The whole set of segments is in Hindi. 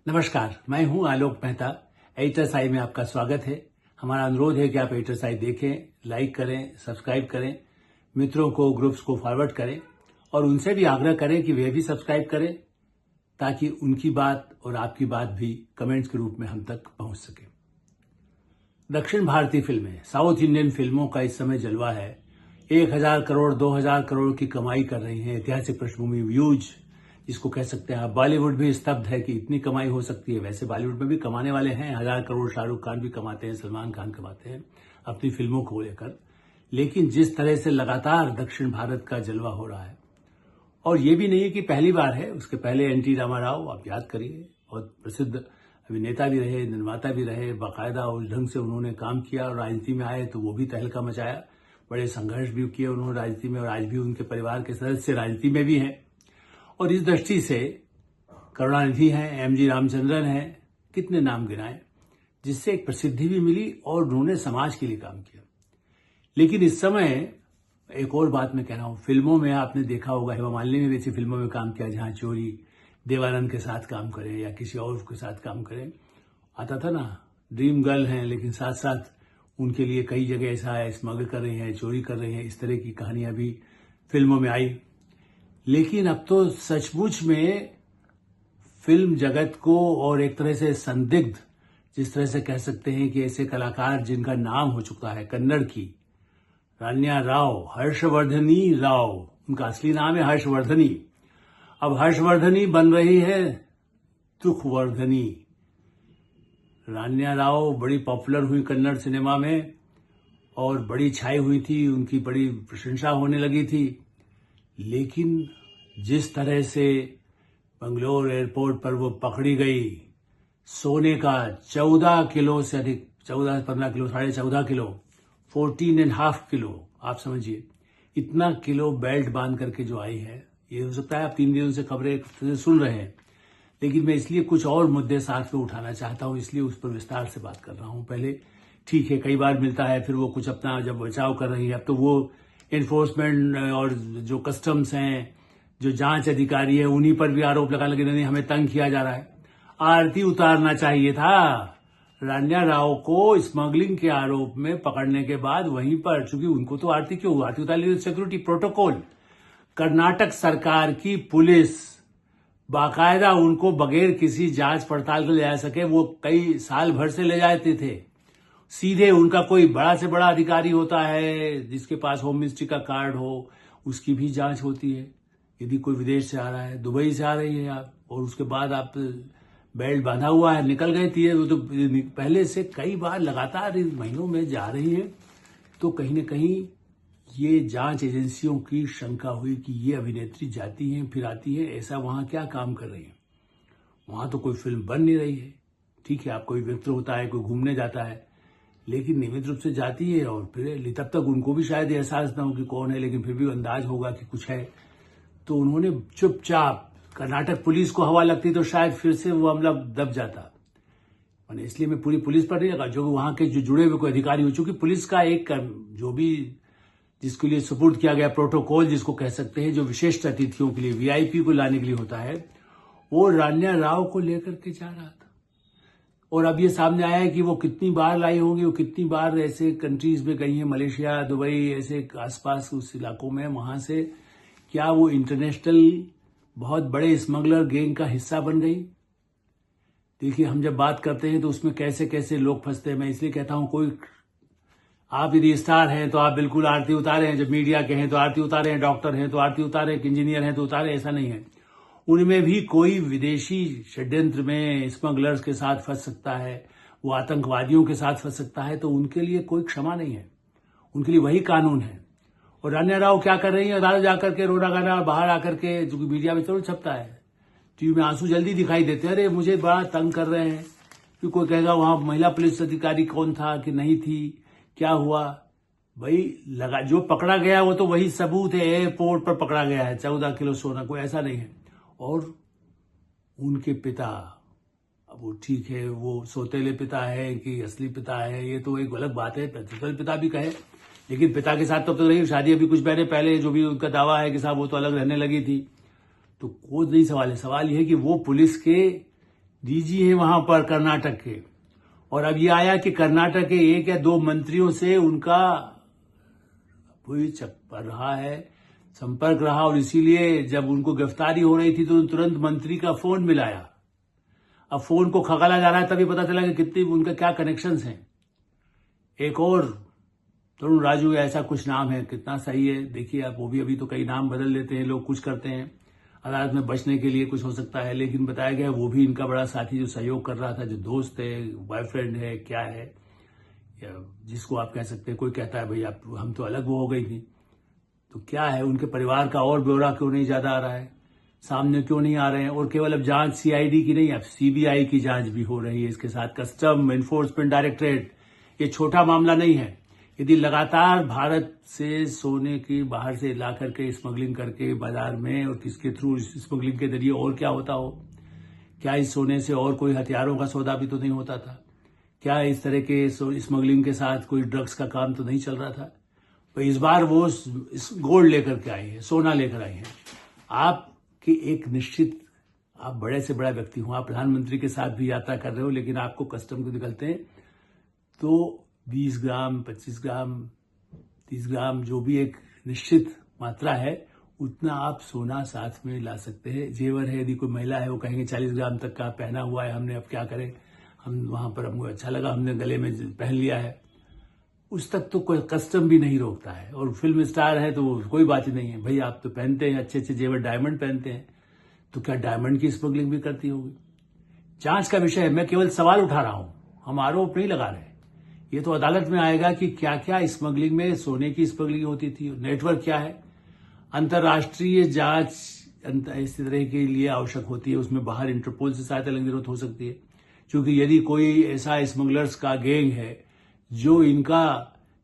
नमस्कार, मैं हूं आलोक मेहता। एडिटर्स आई में आपका स्वागत है। हमारा अनुरोध है कि आप एडिटर्स आई देखें, लाइक करें, सब्सक्राइब करें, मित्रों को, ग्रुप्स को फॉरवर्ड करें और उनसे भी आग्रह करें कि वे भी सब्सक्राइब करें ताकि उनकी बात और आपकी बात भी कमेंट्स के रूप में हम तक पहुंच सके। दक्षिण भारतीय फिल्में, साउथ इंडियन फिल्मों का इस समय जलवा है। 1000 करोड़, 2000 करोड़ की कमाई कर रही हैं। ऐतिहासिक पृष्ठभूमि, व्यूज जिसको कह सकते हैं। बॉलीवुड भी स्तब्ध है कि इतनी कमाई हो सकती है। वैसे बॉलीवुड में भी कमाने वाले हैं, 1000 करोड़ शाहरुख खान भी कमाते हैं, सलमान खान कमाते हैं अपनी फिल्मों को लेकर। लेकिन जिस तरह से लगातार दक्षिण भारत का जलवा हो रहा है, और ये भी नहीं है कि पहली बार है, उसके पहले एनटी रामाराव, आप याद करिए, बहुत प्रसिद्ध अभिनेता भी रहे, निर्माता भी रहे, बाकायदा उस ढंग से उन्होंने काम किया और राजनीति में आए तो वो भी तहलका मचाया, बड़े संघर्ष भी किए उन्होंने राजनीति में, और आज भी उनके परिवार के सदस्य राजनीति में भी हैं। और इस दृष्टि से करुणानिधि हैं, एमजी रामचंद्रन हैं, कितने नाम गिनाए, जिससे एक प्रसिद्धि भी मिली और उन्होंने समाज के लिए काम किया। लेकिन इस समय एक और बात मैं कह रहा हूं, फिल्मों में आपने देखा होगा, हेमा मालिनी ने भी ऐसी फिल्मों में काम किया जहां चोरी देवानंद के साथ काम करें या किसी और के साथ काम करें। आता था ना, ड्रीम गर्ल हैं लेकिन साथ साथ उनके लिए कई जगह ऐसा है, स्मगल कर रही हैं, चोरी कर रही हैं, इस तरह की कहानियां भी फिल्मों में आई। लेकिन अब तो सचमुच में फिल्म जगत को, और एक तरह से संदिग्ध, जिस तरह से कह सकते हैं कि ऐसे कलाकार जिनका नाम हो चुका है, कन्नड़ की रान्या राव, हर्षवर्धनी राव, उनका असली नाम है हर्षवर्धनी, अब हर्षवर्धनी बन रही है दुखवर्धनी। रान्या राव बड़ी पॉपुलर हुई कन्नड़ सिनेमा में और बड़ी छाई हुई थी, उनकी बड़ी प्रशंसा होने लगी थी। लेकिन जिस तरह से बंगलोर एयरपोर्ट पर वो पकड़ी गई, सोने का 14 किलो से अधिक, 14-15 किलो, 14.5 किलो, 14.5 किलो, आप समझिए, इतना किलो बेल्ट बांध करके जो आई है। ये हो सकता है आप 3 दिनों से खबरें सुन रहे हैं, लेकिन मैं इसलिए कुछ और मुद्दे साथ में उठाना चाहता हूं, इसलिए उस पर विस्तार से बात कर रहा हूं। पहले ठीक है, कई बार मिलता है, फिर वो कुछ अपना जब बचाव कर रही है, अब तो वो एनफोर्समेंट और जो कस्टम्स हैं, जो जांच अधिकारी है, उन्हीं पर भी आरोप लगाने लगे, नहीं हमें तंग किया जा रहा है। आरती उतारना चाहिए था रान्या राव को स्मगलिंग के आरोप में पकड़ने के बाद वहीं पर, चूंकि उनको तो आरती क्यों, आरती उतारने सिक्योरिटी प्रोटोकॉल, कर्नाटक सरकार की पुलिस बाकायदा उनको बगैर किसी जांच पड़ताल के ले जा सके, वो कई साल भर से ले जाते थे। सीधे उनका कोई बड़ा से बड़ा अधिकारी होता है जिसके पास होम मिनिस्ट्री का कार्ड हो, उसकी भी जांच होती है। यदि कोई विदेश से आ रहा है, दुबई से आ रही है आप, और उसके बाद आप बेल्ट बांधा हुआ है, निकल गई थी, वो तो पहले से कई बार लगातार इन महीनों में जा रही है, तो कहीं न कहीं ये जांच एजेंसियों की शंका हुई कि ये अभिनेत्री जाती हैं फिर आती है, ऐसा वहां क्या काम कर रही है। वहां तो कोई फिल्म बन नहीं रही है। ठीक है, आप कोई मित्र होता है, कोई घूमने जाता है, लेकिन नियमित रूप से जाती है और फिर तब तक उनको भी शायद एहसास ना हो कि कौन है, लेकिन फिर भी अंदाज होगा कि कुछ है। तो उन्होंने चुपचाप, कर्नाटक पुलिस को हवा लगती तो शायद फिर से वो मामला दब जाता। मैंने इसलिए मैं पूरी पुलिस पर नहीं लगा, जो वहां के जो जुड़े हुए कोई अधिकारी हो, चूंकि पुलिस का एक जो भी जिसके लिए सुपुर्द किया गया प्रोटोकॉल जिसको कह सकते हैं, जो विशिष्ट अतिथियों के लिए, वीआईपी को लाने के लिए होता है, वो रान्या राव को लेकर के जा रहा था। और अब ये सामने आया है कि वो कितनी बार लाई होंगी, वो कितनी बार ऐसे कंट्रीज में गई हैं, मलेशिया, दुबई, ऐसे आसपास उस इलाकों में, वहां से क्या वो इंटरनेशनल बहुत बड़े स्मगलर गैंग का हिस्सा बन गई। देखिए, हम जब बात करते हैं तो उसमें कैसे कैसे लोग फंसते हैं। मैं इसलिए कहता हूं, कोई आप यदि स्टार हैं तो आप बिल्कुल आरती उतारे हैं, जब मीडिया के हैं तो आरती उतारे हैं, डॉक्टर हैं तो आरती उतारे, इंजीनियर हैं तो उतारे, ऐसा नहीं है। उनमें भी कोई विदेशी षड्यंत्र में स्मगलर्स के साथ फंस सकता है, वो आतंकवादियों के साथ फंस सकता है, तो उनके लिए कोई क्षमा नहीं है, उनके लिए वही कानून है। और रान्या राव क्या कर रही है, अदालत जाकर के रोना गाना, बाहर आकर के, जो मीडिया में जरूर छपता है, टीवी में आंसू जल्दी दिखाई देते हैं, अरे मुझे बड़ा तंग कर रहे हैं, कि कोई कहेगा वहां महिला पुलिस अधिकारी कौन था कि नहीं थी, क्या हुआ। भाई लगा, जो पकड़ा गया वो तो वही सबूत है, एयरपोर्ट पर पकड़ा गया है, 14 किलो सोना, कोई ऐसा नहीं है। और उनके पिता, अब वो ठीक है, वो सौतेले पिता है कि असली पिता है, ये तो एक अलग बात है, सौतेले पिता भी कहे, लेकिन पिता के साथ तो रही शादी अभी कुछ महीने पहले, जो भी उनका दावा है कि साहब वो तो अलग रहने लगी थी। तो वो नहीं सवाल है, सवाल यह है कि वो पुलिस के डीजी हैं वहां पर कर्नाटक के, और अब ये आया कि कर्नाटक के 1 या 2 मंत्रियों से उनका रहा है, संपर्क रहा, और इसीलिए जब उनको गिरफ्तारी हो रही थी तो तुरंत मंत्री का फोन मिलाया। अब फोन को खगाला जा रहा है, तभी पता चला कि कितनी उनका क्या कनेक्शंस हैं। एक और तरुण राजू ऐसा कुछ नाम है, कितना सही है देखिए आप, वो भी अभी तो कई नाम बदल लेते हैं लोग, कुछ करते हैं अदालत में बचने के लिए, कुछ हो सकता है, लेकिन बताया गया वो भी इनका बड़ा साथी जो सहयोग कर रहा था, जो दोस्त है, बॉयफ्रेंड है, क्या है, या जिसको आप कह सकते हैं। कोई कहता है भाई आप हम तो अलग वो हो गई थी, तो क्या है, उनके परिवार का और ब्यौरा क्यों नहीं ज्यादा आ रहा है, सामने क्यों नहीं आ रहे हैं। और केवल अब जांच सीआईडी की नहीं, अब सीबीआई की जांच भी हो रही है इसके साथ, कस्टम एनफोर्समेंट डायरेक्टरेट। ये छोटा मामला नहीं है। यदि लगातार भारत से सोने की बाहर से ला करके स्मगलिंग करके बाजार में, और किसके थ्रू स्मगलिंग के जरिए और क्या होता हो, क्या इस सोने से और कोई हथियारों का सौदा भी तो नहीं होता था, क्या इस तरह के स्मगलिंग के साथ कोई ड्रग्स का काम तो नहीं चल रहा था। तो इस बार वो गोल्ड लेकर के आई है, सोना लेकर आई है। आपकी एक निश्चित, आप बड़े से बड़ा व्यक्ति हो, आप प्रधानमंत्री के साथ भी यात्रा कर रहे हो, लेकिन आपको कस्टम को निकलते हैं तो 20 ग्राम, 25 ग्राम, 30 ग्राम, जो भी एक निश्चित मात्रा है, उतना आप सोना साथ में ला सकते हैं। जेवर है, यदि कोई महिला है वो कहेंगे 40 ग्राम तक का पहना हुआ है हमने, अब क्या करें, हम वहां पर हमको अच्छा लगा, हमने गले में पहन लिया है, उस तक तो कोई कस्टम भी नहीं रोकता है। और फिल्म स्टार है तो कोई बात ही नहीं है, भाई आप तो पहनते हैं अच्छे अच्छे जेवर, डायमंड पहनते हैं, तो क्या डायमंड की स्मगलिंग भी करती होगी। जांच का विषय है, मैं केवल सवाल उठा रहा हूं, हम आरोप नहीं लगा रहे। ये तो अदालत में आएगा कि क्या क्या स्मगलिंग में, सोने की स्मगलिंग होती थी, नेटवर्क क्या है। अंतर्राष्ट्रीय जांच इस तरह के लिए आवश्यक होती है, उसमें बाहर इंटरपोल से सहायता लेने की जरूरत हो सकती है, क्योंकि यदि कोई ऐसा स्मगलर्स का गैंग है जो इनका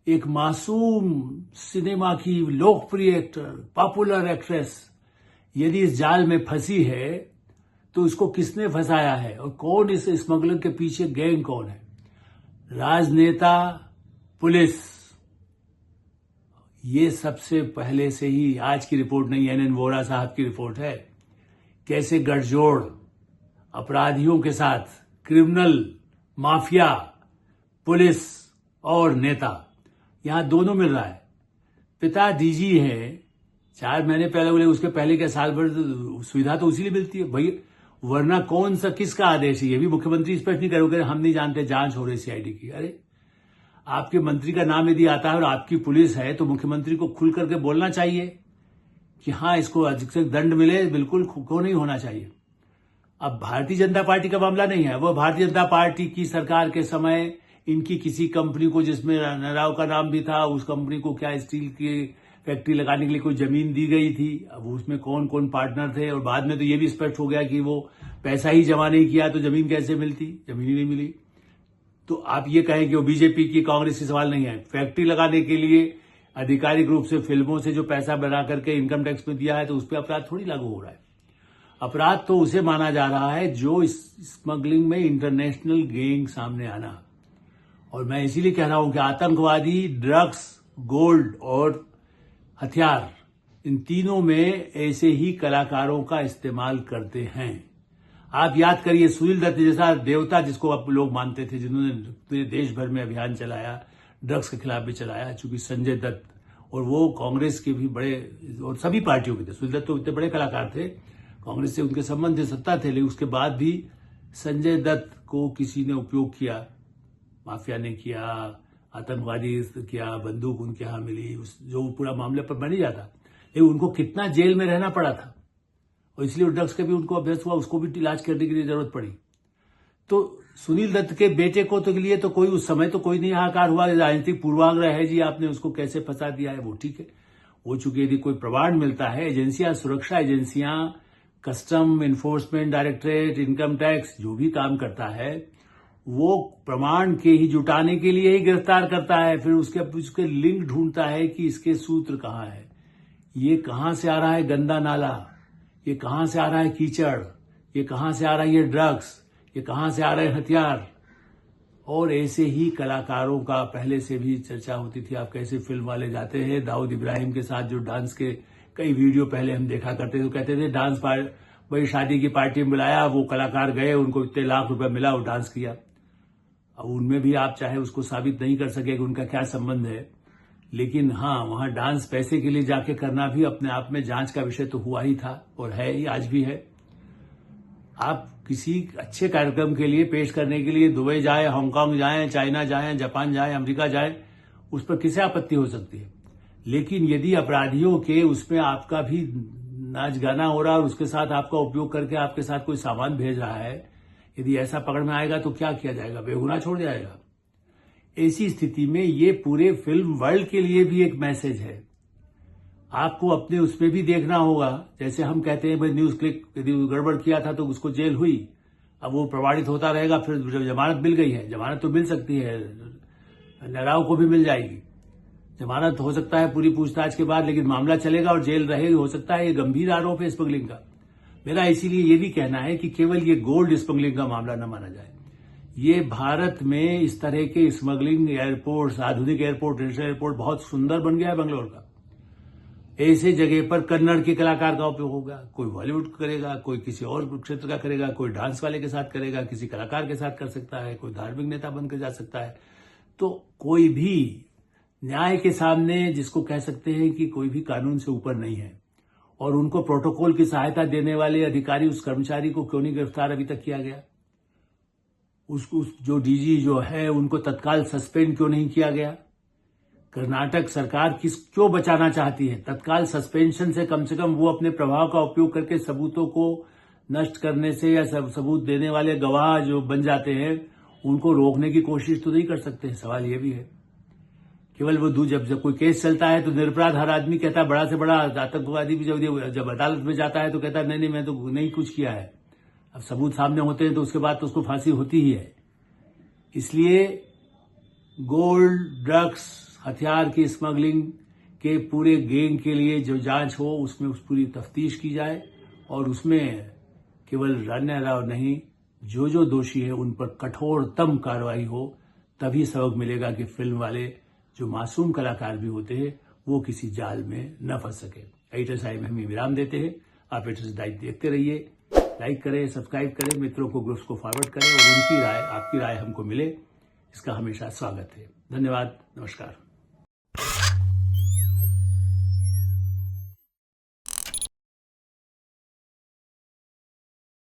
एक मासूम सिनेमा की लोकप्रिय एक्टर, पॉपुलर एक्ट्रेस यदि इस जाल में फंसी है, तो इसको किसने फंसाया है और कौन इस स्मगलर के पीछे गैंग कौन है। राजनेता, पुलिस, ये सबसे पहले से ही, आज की रिपोर्ट नहीं, एनएन वोरा साहब की रिपोर्ट है, कैसे गठजोड़ अपराधियों के साथ, क्रिमिनल, माफिया, पुलिस और नेता, यहां दोनों मिल रहा है। पिता डीजी है, 4 महीने पहले बोले, उसके पहले क्या साल भर सुविधा तो उसी लिए मिलती है भाई, वरना कौन सा किसका आदेश है, ये भी मुख्यमंत्री स्पष्ट नहीं करोगे, हम नहीं जानते, जांच हो रही सीआईडी की। अरे आपके मंत्री का नाम यदि आता है और आपकी पुलिस है, तो मुख्यमंत्री को खुल करके बोलना चाहिए कि हाँ इसको अधिक से दंड मिले, बिल्कुल क्यों नहीं होना चाहिए। अब भारतीय जनता पार्टी का मामला नहीं है, वो भारतीय जनता पार्टी की सरकार के समय इनकी किसी कंपनी को, जिसमें राव का नाम भी था, उस कंपनी को क्या स्टील की फैक्ट्री लगाने के लिए कोई जमीन दी गई थी। अब उसमें कौन कौन पार्टनर थे, और बाद में तो ये भी स्पष्ट हो गया कि वो पैसा ही जमा नहीं किया तो जमीन कैसे मिलती, जमीन ही नहीं मिली। तो आप ये कहें कि वो बीजेपी की, कांग्रेस की सवाल नहीं है। फैक्ट्री लगाने के लिए आधिकारिक रूप से फिल्मों से जो पैसा बना करके इनकम टैक्स में दिया है, तो उस पर अपराध थोड़ी लागू हो रहा है। अपराध तो उसे माना जा रहा है जो स्मगलिंग में इंटरनेशनल गैंग सामने आना। और मैं इसीलिए कह रहा हूं कि आतंकवादी ड्रग्स, गोल्ड और हथियार, इन तीनों में ऐसे ही कलाकारों का इस्तेमाल करते हैं। आप याद करिए, सुनील दत्त जैसा देवता जिसको आप लोग मानते थे, जिन्होंने पूरे देश भर में अभियान चलाया, ड्रग्स के खिलाफ भी चलाया, चूंकि संजय दत्त, और वो कांग्रेस के भी बड़े और सभी पार्टियों के थे। सुनील दत्त तो इतने बड़े कलाकार थे, कांग्रेस से उनके संबंध थे, सत्ता थे, लेकिन उसके बाद भी संजय दत्त को किसी ने उपयोग किया, माफिया ने किया, आतंकवादी किया, बंदूक उनके यहां मिली, जो पूरा मामले पर बन ही जाता, लेकिन उनको कितना जेल में रहना पड़ा था, और इसलिए ड्रग्स का भी उनको अभ्यास हुआ, उसको भी इलाज करने के लिए जरूरत पड़ी। तो सुनील दत्त के बेटे को तो के लिए तो कोई उस समय तो कोई नहीं हाहाकार हुआ, राजनीतिक पूर्वाग्रह है जी, आपने उसको कैसे फंसा दिया है, वो ठीक है, हो चुकी। यदि कोई प्रमाण मिलता है, एजेंसियां, सुरक्षा एजेंसियां, custom enforcement directorate, income tax, जो भी काम करता है, वो प्रमाण के ही जुटाने के लिए ही गिरफ्तार करता है, फिर उसके लिंक ढूंढता है कि इसके सूत्र कहां है, ये कहां से आ रहा है गंदा नाला, ये कहां से आ रहा है कीचड़, ये कहां से आ रहा है ये ड्रग्स, ये कहां से आ रहे हैं हथियार। और ऐसे ही कलाकारों का पहले से भी चर्चा होती थी। आप कैसे फिल्म वाले जाते हैं, दाऊद इब्राहिम के साथ जो डांस के कई वीडियो पहले हम देखा करते थे, तो कहते थे डांस भाई शादी की पार्टी में बुलाया, वो कलाकार गए, उनको इतने लाख रुपए मिला, वो डांस किया। अब उनमें भी आप चाहे उसको साबित नहीं कर सके कि उनका क्या संबंध है, लेकिन हाँ, वहां डांस पैसे के लिए जाके करना भी अपने आप में जांच का विषय तो हुआ ही था और है ही, आज भी है। आप किसी अच्छे कार्यक्रम के लिए, पेश करने के लिए दुबई जाए, हांगकांग जाए, चाइना जाए, जापान जाए, अमेरिका जाए, उस पर किसे आपत्ति हो सकती है। लेकिन यदि अपराधियों के उसमें आपका भी नाच गाना हो रहा है और उसके साथ आपका उपयोग करके आपके साथ कोई सामान भेज रहा है, यदि ऐसा पकड़ में आएगा तो क्या किया जाएगा? बेगुनाह छोड़ जाएगा। ऐसी स्थिति में ये पूरे फिल्म वर्ल्ड के लिए भी एक मैसेज है। आपको अपने उसमें भी देखना होगा। जैसे हम कहते हैं भाई न्यूज क्लिक, यदि गड़बड़ किया था तो उसको जेल हुई, अब वो प्रमाणित होता रहेगा, फिर जब जमानत मिल गई है, जमानत तो मिल सकती है, लड़ाऊ को भी मिल जाएगी, जमानत हो सकता है पूरी पूछताछ के बाद, लेकिन मामला चलेगा और जेल रहेगी, हो सकता है। ये गंभीर आरोप है स्मगलिंग का। मेरा इसीलिए ये भी कहना है कि केवल ये गोल्ड स्मगलिंग का मामला न माना जाए। ये भारत में इस तरह के स्मगलिंग एयरपोर्ट, आधुनिक एयरपोर्ट, इंटरनेशनल एयरपोर्ट बहुत सुंदर बन गया है बेंगलोर का। ऐसे जगह पर कन्नड़ के कलाकार का उपयोग होगा, कोई बॉलीवुड करेगा, कोई किसी और क्षेत्र का करेगा, कोई डांस वाले के साथ करेगा, किसी कलाकार के साथ कर सकता है, कोई धार्मिक नेता बनकर जा सकता है। तो कोई भी न्याय के सामने, जिसको कह सकते हैं कि कोई भी कानून से ऊपर नहीं है, और उनको प्रोटोकॉल की सहायता देने वाले अधिकारी, उस कर्मचारी को क्यों नहीं गिरफ्तार अभी तक किया गया? जो डीजी जो है उनको तत्काल सस्पेंड क्यों नहीं किया गया? कर्नाटक सरकार क्यों बचाना चाहती है? तत्काल सस्पेंशन से कम वो अपने प्रभाव का उपयोग करके सबूतों को नष्ट करने से, या सबूत देने वाले गवाह जो बन जाते हैं उनको रोकने की कोशिश तो नहीं कर सकते। सवाल यह भी है। केवल वो जब कोई केस चलता है तो निरपराध हर आदमी कहता है, बड़ा से बड़ा आतंकवादी भी जब अदालत में जाता है तो कहता है नहीं मैं तो नहीं कुछ किया है। अब सबूत सामने होते हैं तो उसके बाद तो उसको फांसी होती ही है। इसलिए गोल्ड, ड्रग्स, हथियार की स्मगलिंग के पूरे गैंग के लिए जो जांच हो, उसमें उस पूरी तफ्तीश की जाए, और उसमें केवल रान्या राव नहीं, जो दोषी है उन पर कठोरतम कार्रवाई हो। तभी सबक मिलेगा कि फिल्म वाले जो मासूम कलाकार भी होते हैं वो किसी जाल में न फंस सके। एडिटर साहब हम विराम देते हैं। आप एडिटर साहब देखते रहिए, लाइक करें, सब्सक्राइब करें, मित्रों को, ग्रुप्स को फॉरवर्ड करें, और उनकी राय, आपकी राय हमको मिले, इसका हमेशा स्वागत है। धन्यवाद, नमस्कार।